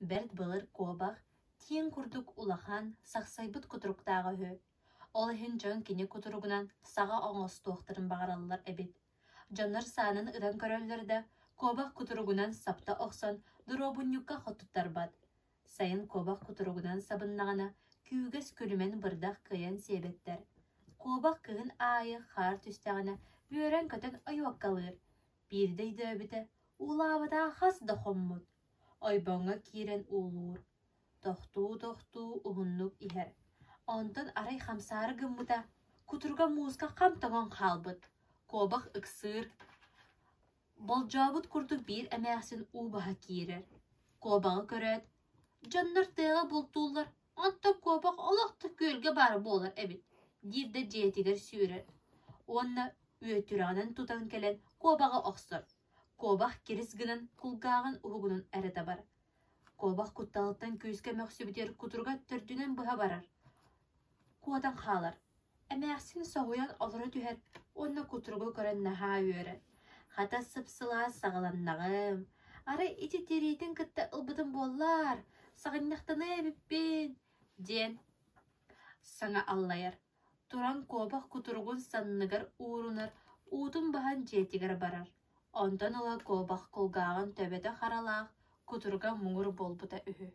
Бәрт былыр кобақ, тиен күрдік улахан сақсайбыт күтіруктағы хө. Ол хин жон кені күтіругунан саға оңыз туақтырын бағаралылар әбет. Жонлар саанын ыдан көрөллерді, кобақ күтіругунан сапта оқсан дұробунюкка хотуттар бад. Сайын кобақ күтіругунан сабыннағана күйгес күлімен бырдақ кыян себеттер. Кобақ кығын айы қар түстәғана бүйерен көтін айуақ қалыр. Бірдейді өбіті улабыда қас дұқыммыд. Ойбаңа кирен улур. Тоқту ұғыннук ихер. Онтын арай қамсары гыммыта, күтірға музға қамтаңан қалбыд. Кобақ ықсыр. Бұл жабыд күрдік бір әмәқсін убаға кирер. Кобағы көрәд. Жандар тыға бұлтулар. Антта кобақ олақты көлге бары болар әбіт. Дирді жетігер сүйрер. Онна өтірағынан тұтан келен кобағы оқсыр. Кобақ керіс гынан құлғағын ұғығының әрі бар. Кобақ күтталықтан көзге мәқсүбітер күтірға түрдінен бұға барар. Куадан қалар. Әмәқсін соғуян олыры түхер, онна күтіргі көрін наға өйірі. Хата сыпсыла сағаланнағым. Ары ити терейдің күтті ұлбыдың болар. Сағыннақтаны әбіппен. Ден. Саңа аллайыр. Туран кобақ күтіргін санныгар уырынар, уытын баған жетігер барар. Ондан ола кобақ құлғағын төбеті қаралақ, күтірға мұңыр болбыта үхі.